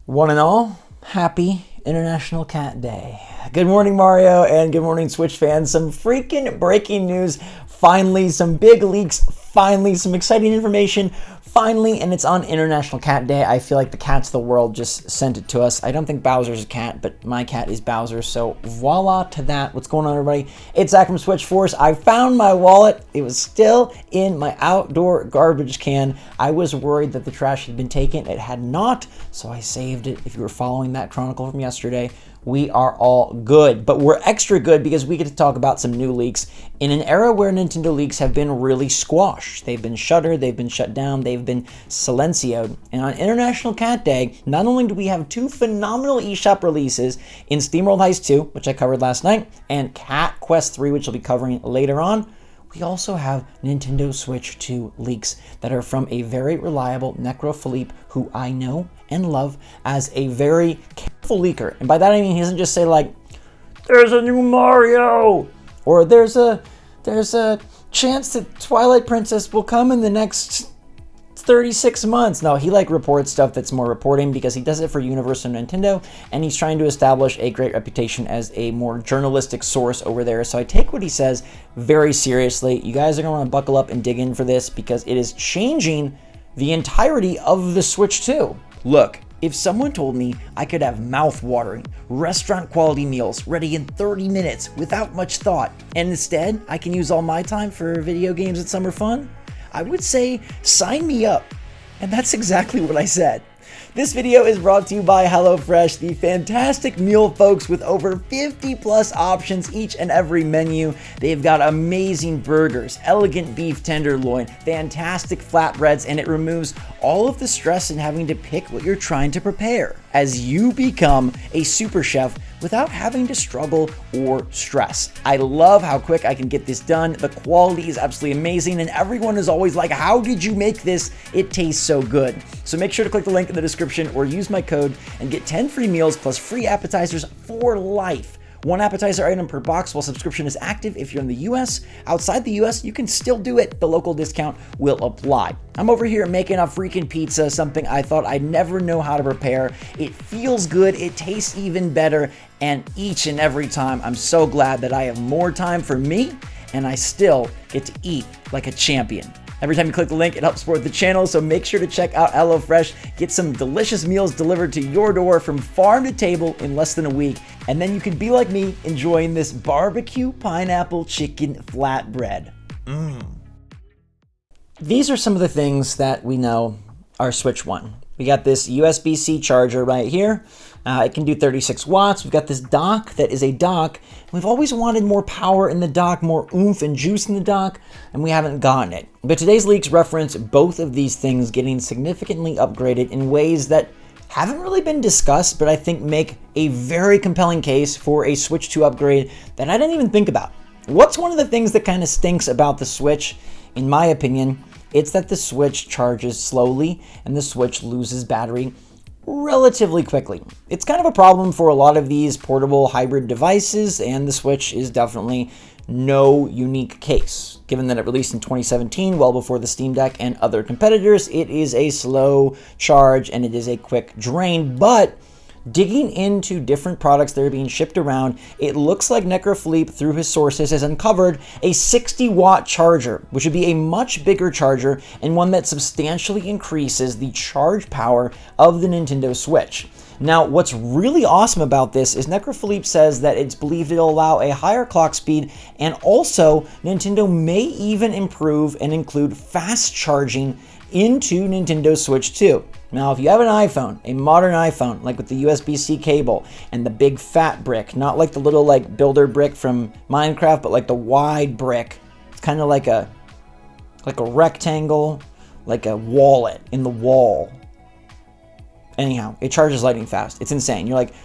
One and all, happy International Cat Day. Good morning, Mario, and good morning, Switch fans. Some freaking breaking news. Finally, some big leaks. Finally, some exciting information. Finally, and it's on International Cat Day. I feel like the cats of the world just sent it to us. I don't think Bowser's a cat, but my cat is Bowser. So voila to that. What's going on, everybody? It's Zach from SwitchForce. I found my wallet. It was still in my outdoor garbage can. I was worried that the trash had been taken. It had not, so I saved it. If you were following that chronicle from yesterday, we are all good, but we're extra good because we get to talk about some new leaks in an era where Nintendo leaks have been really squashed. They've been shuttered, they've been shut down, they've been silencioed. And on International Cat Day, not only do we have two phenomenal eShop releases in SteamWorld Heist 2, which I covered last night, and Cat Quest 3, which I'll be covering later on, we also have Nintendo Switch 2 leaks that are from a very reliable Necrophilippe, who I know and love as a very careful leaker. And by that I mean he doesn't just say like, there's a new Mario, or there's a chance that Twilight Princess will come in the next 36 months. No, he reports stuff that's more reporting because he does it for Universal Nintendo, and he's trying to establish a great reputation as a more journalistic source over there. So I take what he says very seriously. You guys are going to want to buckle up and dig in for this because it is changing the entirety of the Switch 2. Look, if someone told me I could have mouth-watering, restaurant-quality meals ready in 30 minutes without much thought, and instead I can use all my time for video games and summer fun, I would say sign me up. And that's exactly what I said. This video is brought to you by HelloFresh, the fantastic meal folks with over 50 plus options each and every menu. They've got amazing burgers, elegant beef tenderloin, fantastic flatbreads, and it removes all of the stress in having to pick what you're trying to prepare as you become a super chef without having to struggle or stress. I love how quick I can get this done. The quality is absolutely amazing, and everyone is always like, how did you make this? It tastes so good. So make sure to click the link in the description or use my code and get 10 free meals plus free appetizers for life. One appetizer item per box while subscription is active if you're in the US. Outside the US, you can still do it. The local discount will apply. I'm over here making a freaking pizza, something I thought I'd never know how to prepare. It feels good, it tastes even better, and each and every time I'm so glad that I have more time for me and I still get to eat like a champion. Every time you click the link, it helps support the channel, so make sure to check out HelloFresh. Get some delicious meals delivered to your door from farm to table in less than a week, and then you can be like me, enjoying this barbecue pineapple chicken flatbread. These are some of the things that we know are Switch 1. We got this USB-C charger right here. It can do 36 watts. We've got this dock that is a dock. We've always wanted more power in the dock, more oomph and juice in the dock, and we haven't gotten it. But today's leaks reference both of these things getting significantly upgraded in ways that haven't really been discussed, but I think make a very compelling case for a Switch 2 upgrade that I didn't even think about. What's one of the things that kind of stinks about the Switch, in my opinion? It's that the Switch charges slowly and the Switch loses battery relatively quickly. It's kind of a problem for a lot of these portable hybrid devices, and the Switch is definitely no unique case. Given that it released in 2017, well before the Steam Deck and other competitors, it is a slow charge and it is a quick drain, but digging into different products that are being shipped around, it looks like Necrophilippe, through his sources, has uncovered a 60-watt charger, which would be a much bigger charger and one that substantially increases the charge power of the Nintendo Switch. Now, what's really awesome about this is Necrophilippe says that it's believed it'll allow a higher clock speed, and also Nintendo may even improve and include fast charging into Nintendo Switch 2. Now, if you have an iPhone, a modern iPhone, like with the USB-C cable and the big fat brick, not like the little builder brick from Minecraft, but like the wide brick, it's kind of like a rectangle, like a wallet in the wall. Anyhow, it charges lightning fast. It's insane. You're like,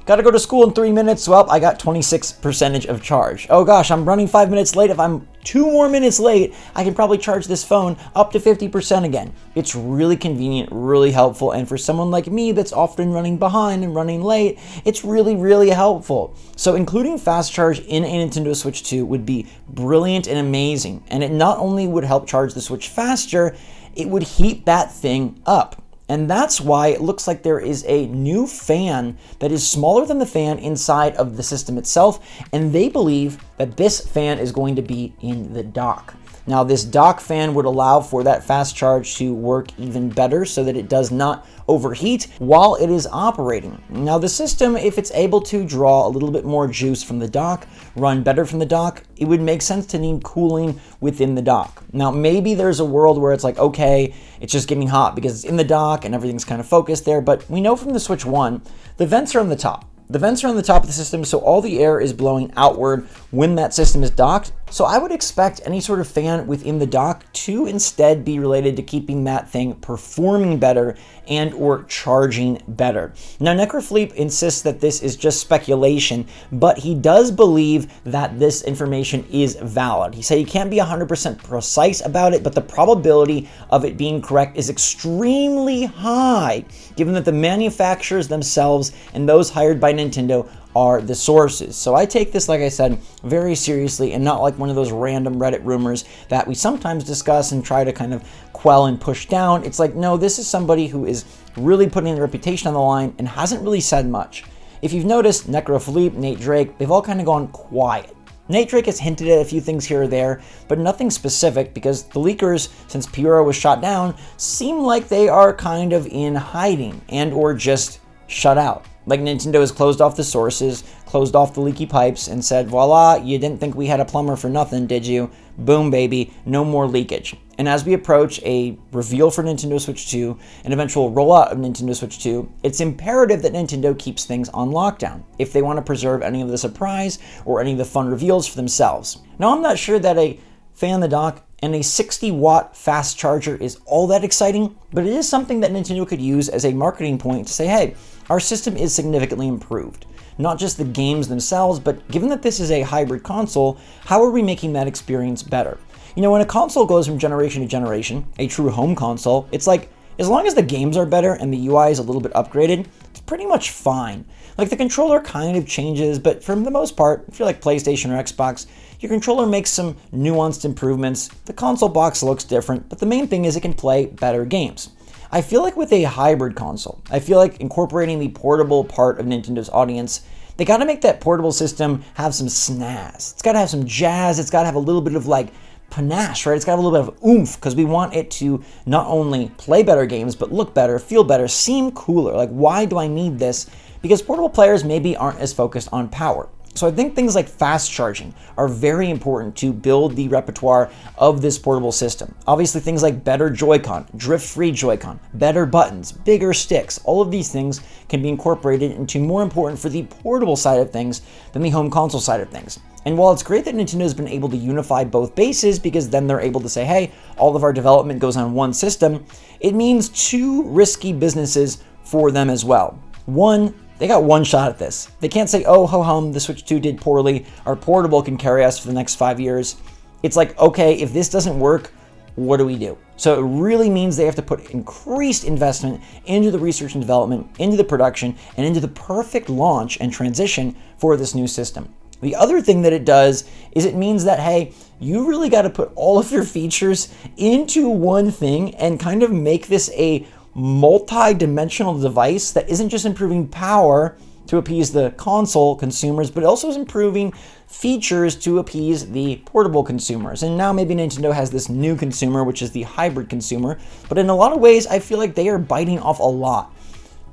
gotta go to school in 3 minutes. Well, I got 26% of charge. Oh gosh, I'm running 5 minutes late. If I'm 2 more minutes late, I can probably charge this phone up to 50% again. It's really convenient, really helpful, and for someone like me that's often running behind and running late, it's really, really helpful. So including fast charge in a Nintendo Switch 2 would be brilliant and amazing, and it not only would help charge the Switch faster, it would heat that thing up. And that's why it looks like there is a new fan that is smaller than the fan inside of the system itself, and they believe that this fan is going to be in the dock. Now, this dock fan would allow for that fast charge to work even better so that it does not overheat while it is operating. Now, the system, if it's able to draw a little bit more juice from the dock, run better from the dock, it would make sense to need cooling within the dock. Now, maybe there's a world where it's like, okay, it's just getting hot because it's in the dock and everything's kind of focused there, but we know from the Switch 1, the vents are on the top. The vents are on the top of the system, so all the air is blowing outward when that system is docked. So I would expect any sort of fan within the dock to instead be related to keeping that thing performing better and or charging better. Now, Necrophilippe insists that this is just speculation, but he does believe that this information is valid. He said he can't be 100% precise about it, but the probability of it being correct is extremely high, given that the manufacturers themselves and those hired by Nintendo are the sources. So I take this, like I said, very seriously and not like one of those random Reddit rumors that we sometimes discuss and try to kind of quell and push down. It's like, no, this is somebody who is really putting their reputation on the line and hasn't really said much. If you've noticed, Necrophilippe, Nate Drake, they've all kind of gone quiet. Nate Drake has hinted at a few things here or there, but nothing specific because the leakers, since Piora was shot down, seem like they are kind of in hiding and or just shut out. Like Nintendo has closed off the sources, closed off the leaky pipes, and said, voila, you didn't think we had a plumber for nothing, did you? Boom, baby, no more leakage. And as we approach a reveal for Nintendo Switch 2, an eventual rollout of Nintendo Switch 2, it's imperative that Nintendo keeps things on lockdown if they want to preserve any of the surprise or any of the fun reveals for themselves. Now, I'm not sure that a fan in the dock and a 60-watt fast charger is all that exciting, but it is something that Nintendo could use as a marketing point to say, hey, our system is significantly improved. Not just the games themselves, but given that this is a hybrid console, how are we making that experience better? You know, when a console goes from generation to generation, a true home console, it's like, as long as the games are better and the UI is a little bit upgraded, it's pretty much fine. Like the controller kind of changes, but for the most part, if you're like PlayStation or Xbox, your controller makes some nuanced improvements. The console box looks different, but the main thing is it can play better games. I feel like with a hybrid console, I feel like incorporating the portable part of Nintendo's audience, they got to make that portable system have some snazz. It's got to have some jazz. It's got to have a little bit of like panache, right? It's got a little bit of oomph because we want it to not only play better games, but look better, feel better, seem cooler. Like, why do I need this? Because portable players maybe aren't as focused on power. So I think things like fast charging are very important to build the repertoire of this portable system. Obviously, things like better Joy-Con, drift-free Joy-Con, better buttons, bigger sticks, all of these things can be incorporated into more important for the portable side of things than the home console side of things. And while it's great that Nintendo's been able to unify both bases because then they're able to say, hey, all of our development goes on one system, it means two risky businesses for them as well. One, they got one shot at this. They can't say, oh, ho hum, the Switch 2 did poorly. Our portable can carry us for the next 5 years. It's like, okay, if this doesn't work, what do we do? So it really means they have to put increased investment into the research and development, into the production, and into the perfect launch and transition for this new system. The other thing that it does is it means that, hey, you really got to put all of your features into one thing and kind of make this a multi-dimensional device that isn't just improving power to appease the console consumers, but also is improving features to appease the portable consumers. And now maybe Nintendo has this new consumer, which is the hybrid consumer, but in a lot of ways, I feel like they are biting off a lot.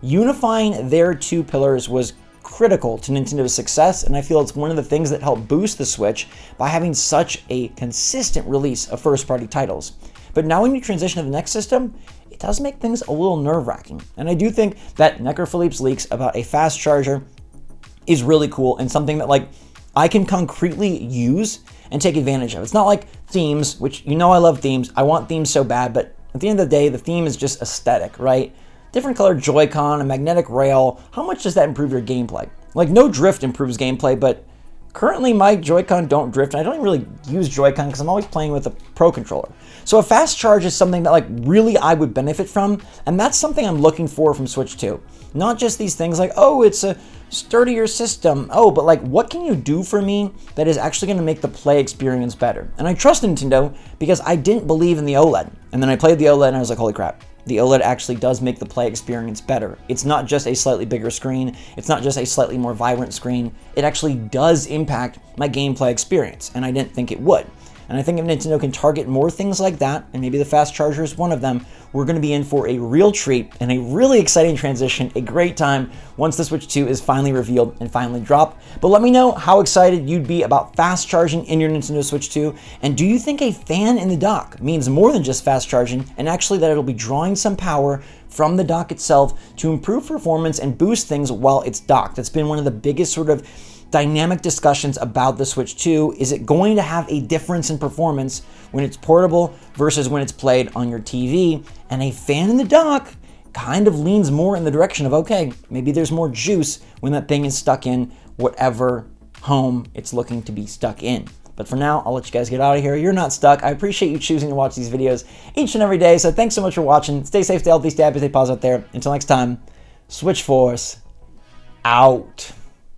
Unifying their two pillars was critical to Nintendo's success, and I feel it's one of the things that helped boost the Switch by having such a consistent release of first-party titles. But now when you transition to the next system, it does make things a little nerve-wracking. And I do think that Necrophilippe's leaks about a fast charger is really cool and something that like I can concretely use and take advantage of. It's not like themes, which you know I love themes. I want themes so bad, but at the end of the day, the theme is just aesthetic, right? Different colored Joy-Con, a magnetic rail. How much does that improve your gameplay? Like no drift improves gameplay, but currently my Joy-Con don't drift. I don't even really use Joy-Con because I'm always playing with a Pro controller. So a fast charge is something that like really I would benefit from, and that's something I'm looking for from Switch 2. Not just these things like, oh, it's a sturdier system. Oh, but like what can you do for me that is actually going to make the play experience better? And I trust Nintendo because I didn't believe in the OLED. And then I played the OLED and I was like, holy crap, the OLED actually does make the play experience better. It's not just a slightly bigger screen, it's not just a slightly more vibrant screen, it actually does impact my gameplay experience, and I didn't think it would. And I think if Nintendo can target more things like that, and maybe the fast charger is one of them, we're going to be in for a real treat and a really exciting transition, a great time once the Switch 2 is finally revealed and finally dropped. But let me know how excited you'd be about fast charging in your Nintendo Switch 2, and do you think a fan in the dock means more than just fast charging, and actually that it'll be drawing some power from the dock itself to improve performance and boost things while it's docked? That's been one of the biggest sort of dynamic discussions about the Switch 2. Is it going to have a difference in performance when it's portable versus when it's played on your TV? And a fan in the dock kind of leans more in the direction of, okay, maybe there's more juice when that thing is stuck in whatever home it's looking to be stuck in. But for now, I'll let you guys get out of here. You're not stuck. I appreciate you choosing to watch these videos each and every day. So thanks so much for watching. Stay safe, stay healthy, stay happy, stay positive out there. Until next time, SwitchForce out.